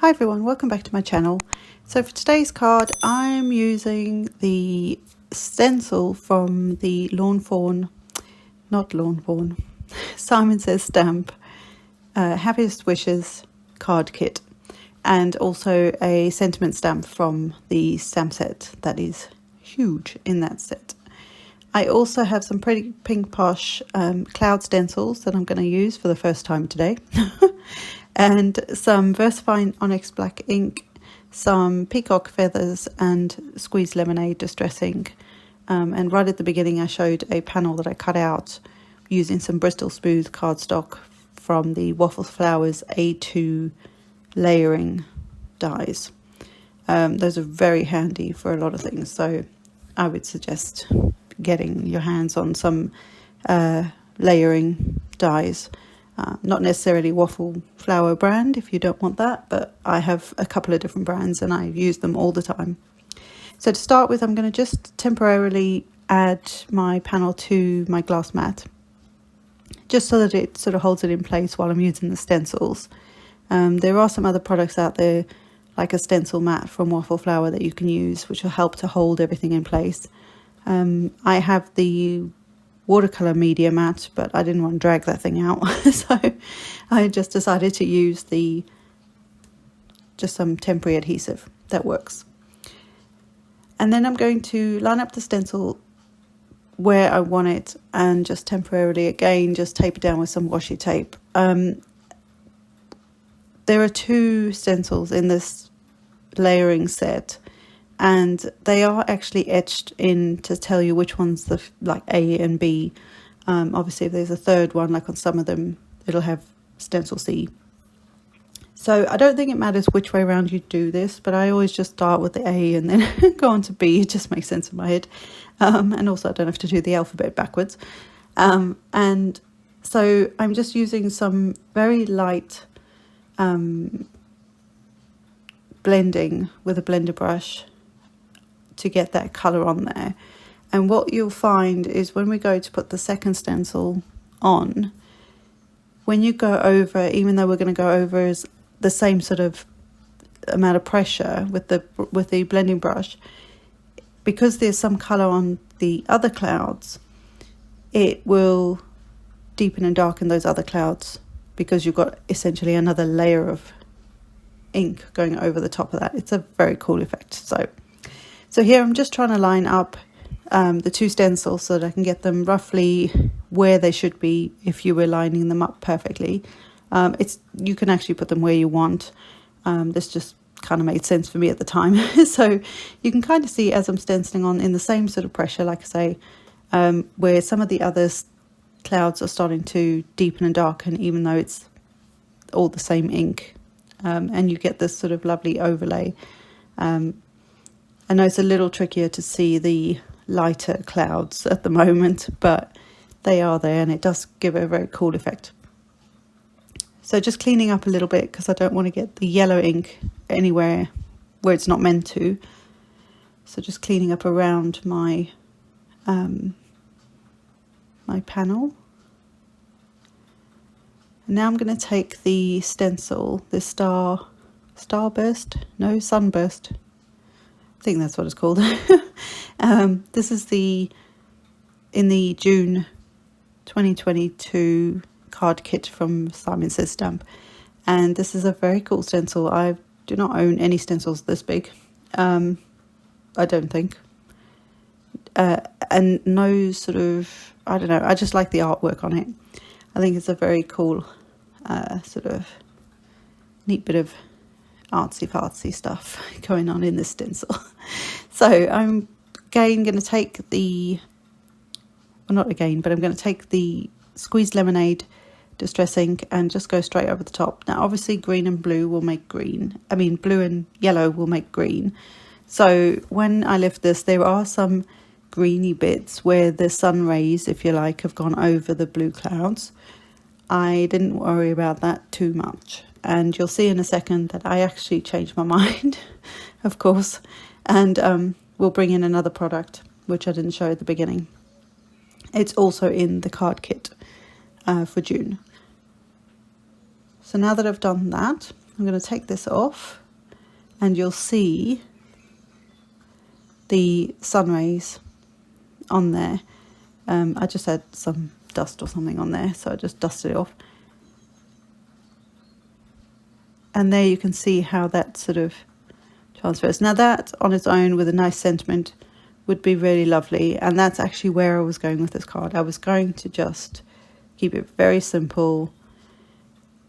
Hi everyone, welcome back to my channel. So for today's card, I'm using the stencil from the Simon Says Stamp Happiest Wishes card kit, and also a sentiment stamp from the stamp set that is huge in that set. I also have some pretty pink posh cloud stencils that I'm going to use for the first time today. And some VersaFine Onyx Black ink, some peacock feathers and squeezed lemonade distress ink. And right at the beginning I showed a panel that I cut out using some Bristol Smooth cardstock from the Waffle Flowers A2 layering dies. Those are very handy for a lot of things, so I would suggest getting your hands on some layering dies. Not necessarily Waffle Flower brand if you don't want that, but I have a couple of different brands and I use them all the time. So to start with, I'm going to just temporarily add my panel to my glass mat, just so that it sort of holds it in place while I'm using the stencils. There are some other products out there, like a stencil mat from Waffle Flower that you can use, which will help to hold everything in place. I have the watercolor media mat, but I didn't want to drag that thing out, so I just decided to use just some temporary adhesive that works. And then I'm going to line up the stencil where I want it and just temporarily again just tape it down with some washi tape. There are two stencils in this layering set, and they are actually etched in to tell you which one's the like A and B. Obviously if there's a third one, like on some of them it'll have stencil C. So I don't think it matters which way around you do this, but I always just start with the A and then go on to B. It just makes sense in my head. And also I don't have to do the alphabet backwards. And so I'm just using some very light blending with a blender brush to get that colour on there. And what you'll find is when we go to put the second stencil on, when you go over, even though we're going to go over the same sort of amount of pressure with the blending brush, because there's some colour on the other clouds, it will deepen and darken those other clouds, because you've got essentially another layer of ink going over the top of that. It's a very cool effect. So here I'm just trying to line up the two stencils so that I can get them roughly where they should be if you were lining them up perfectly. You can actually put them where you want. This just kind of made sense for me at the time. So you can kind of see as I'm stenciling on in the same sort of pressure, like I say, where some of the other clouds are starting to deepen and darken, even though it's all the same ink. And you get this sort of lovely overlay. I know it's a little trickier to see the lighter clouds at the moment, but they are there and it does give a very cool effect. So just cleaning up a little bit, because I don't want to get the yellow ink anywhere where it's not meant to. So just cleaning up around my my panel. And now I'm going to take the stencil, the sunburst. I think that's what it's called. This is in the June 2022 card kit from Simon Says Stamp, and this is a very cool stencil. I do not own any stencils this big, I don't think, and no sort of, I don't know, I just like the artwork on it. I think it's a very cool sort of neat bit of artsy-fartsy stuff going on in this stencil. So I'm again going to take I'm going to take the squeezed lemonade distress ink and just go straight over the top. Now obviously green and blue will make green, blue and yellow will make green. So when I lift this, there are some greeny bits where the sun rays, if you like, have gone over the blue clouds. I didn't worry about that too much, and you'll see in a second that I actually changed my mind, of course, and we'll bring in another product which I didn't show at the beginning. It's also in the card kit for June. So now that I've done that, I'm going to take this off, and you'll see the sun rays on there. I just had some dust or something on there, so I just dusted it off. And there you can see how that sort of transfers. Now that on its own with a nice sentiment would be really lovely, and that's actually where I was going with this card. I was going to just keep it very simple,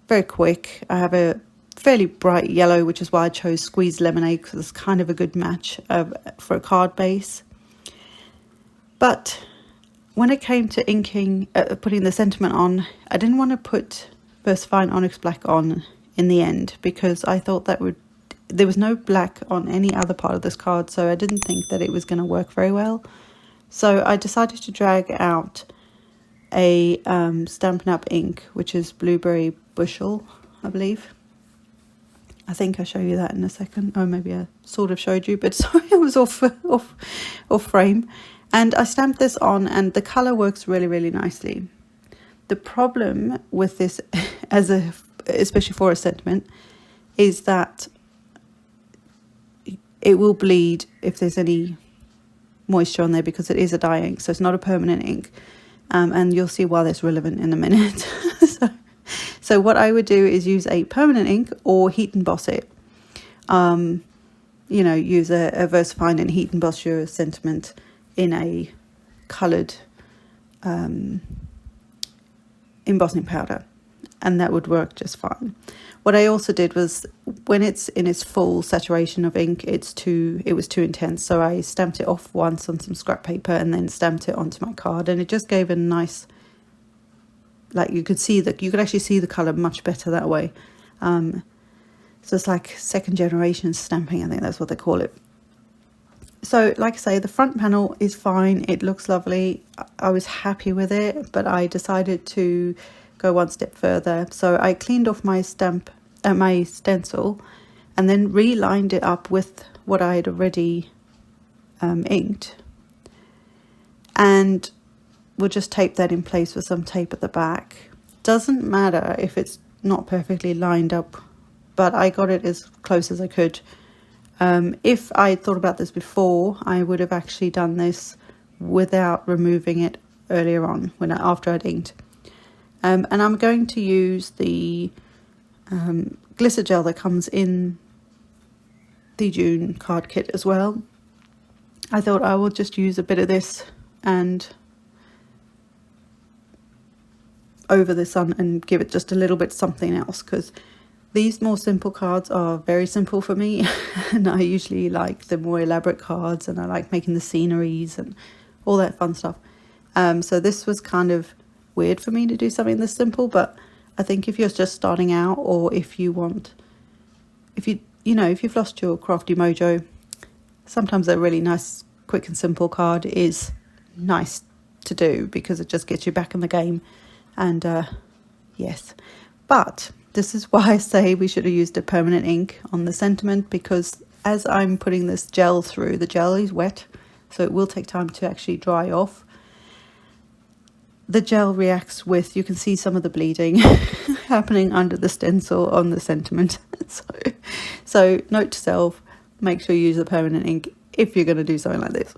very quick. I have a fairly bright yellow, which is why I chose Squeezed Lemonade, because it's kind of a good match for a card base. But when it came to inking, putting the sentiment on, I didn't want to put VersaFine Onyx Black on in the end, because I thought that there was no black on any other part of this card, so I didn't think that it was going to work very well. So I decided to drag out a Stampin' Up! Ink, which is Blueberry Bushel, I believe. I think I'll show you that in a second. Oh, maybe I sort of showed you, but sorry, I was off frame. And I stamped this on, and the colour works really, really nicely. The problem with this, especially for a sentiment, is that it will bleed if there's any moisture on there, because it is a dye ink, so it's not a permanent ink. And you'll see why that's relevant in a minute. So what I would do is use a permanent ink or heat emboss it. You know, use a VersaFine and heat emboss your sentiment in a coloured embossing powder, and that would work just fine. What I also did was, when it's in its full saturation of ink, it was too intense, so I stamped it off once on some scrap paper and then stamped it onto my card, and it just gave a nice, like, you could actually see the colour much better that way. So it's like second generation stamping, I think that's what they call it. So like I say, the front panel is fine, it looks lovely, I was happy with it, but I decided to go one step further. So I cleaned off my my stencil, and then relined it up with what I had already inked, and we'll just tape that in place with some tape at the back. Doesn't matter if it's not perfectly lined up, but I got it as close as I could. If I thought about this before, I would have actually done this without removing it earlier on, after I'd inked. And I'm going to use the glitter gel that comes in the June card kit as well. I thought I will just use a bit of this and over the sun and give it just a little bit something else, because these more simple cards are very simple for me, and I usually like the more elaborate cards, and I like making the sceneries and all that fun stuff. So this was kind of weird for me to do something this simple, but I think if you're just starting out, or if you've lost your crafty mojo, sometimes a really nice, quick and simple card is nice to do, because it just gets you back in the game. And yes, but this is why I say we should have used a permanent ink on the sentiment, because as I'm putting this gel through, the gel is wet, so it will take time to actually dry off. The gel reacts with, you can see some of the bleeding happening under the stencil on the sentiment. So note to self, make sure you use a permanent ink if you're going to do something like this.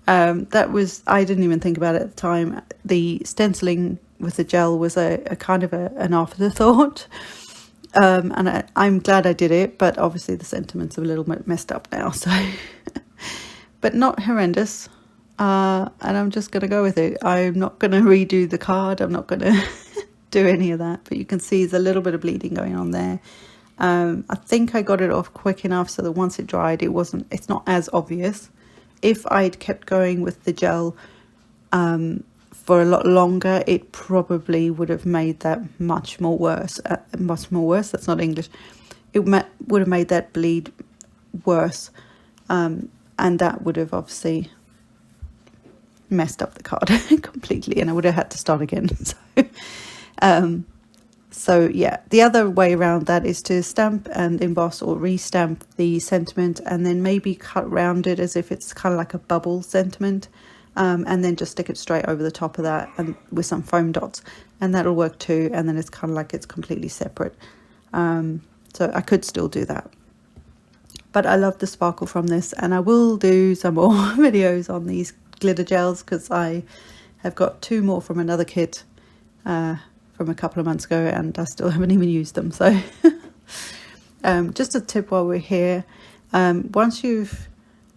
I didn't even think about it at the time. The stenciling with the gel was a kind of an afterthought. And I'm glad I did it, but obviously the sentiment's a little bit messed up now, so but not horrendous. And I'm just going to go with it. I'm not going to redo the card. I'm not going to do any of that, but you can see there's a little bit of bleeding going on there. I think I got it off quick enough so that once it dried, it's not as obvious. If I'd kept going with the gel for a lot longer, it probably would have made that much more worse. That's not English. It would have made that bleed worse, and that would have obviously messed up the card completely, and I would have had to start again. So yeah, the other way around that is to stamp and emboss or re-stamp the sentiment, and then maybe cut round it as if it's kind of like a bubble sentiment, and then just stick it straight over the top of that and with some foam dots, and that'll work too. And then it's kind of like it's completely separate. So I could still do that. But I love the sparkle from this, and I will do some more videos on these glitter gels because I have got 2 more from another kit from a couple of months ago, and I still haven't even used them. So just a tip while we're here, once you've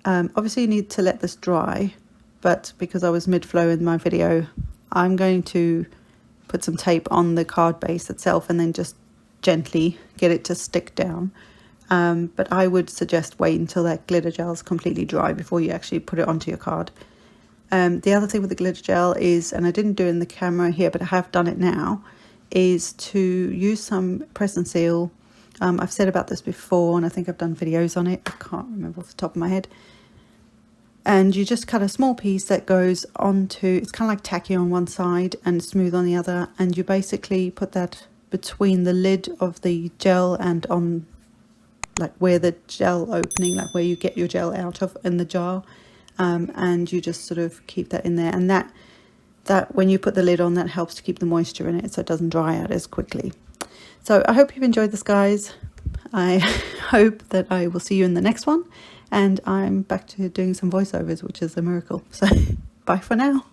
obviously you need to let this dry, but because I was mid-flow in my video, I'm going to put some tape on the card base itself and then just gently get it to stick down. But I would suggest wait until that glitter gel is completely dry before you actually put it onto your card. The other thing with the glitter gel is, and I didn't do it in the camera here, but I have done it now, is to use some press and seal. I've said about this before, and I think I've done videos on it. I can't remember off the top of my head. And you just cut a small piece that goes onto, it's kind of like tacky on one side and smooth on the other, and you basically put that between the lid of the gel and on like where the gel opening, like where you get your gel out of in the jar, and you just sort of keep that in there, and that when you put the lid on, that helps to keep the moisture in it so it doesn't dry out as quickly. So I hope you've enjoyed this, guys. I hope that I will see you in the next one, and I'm back to doing some voiceovers, which is a miracle. So bye for now.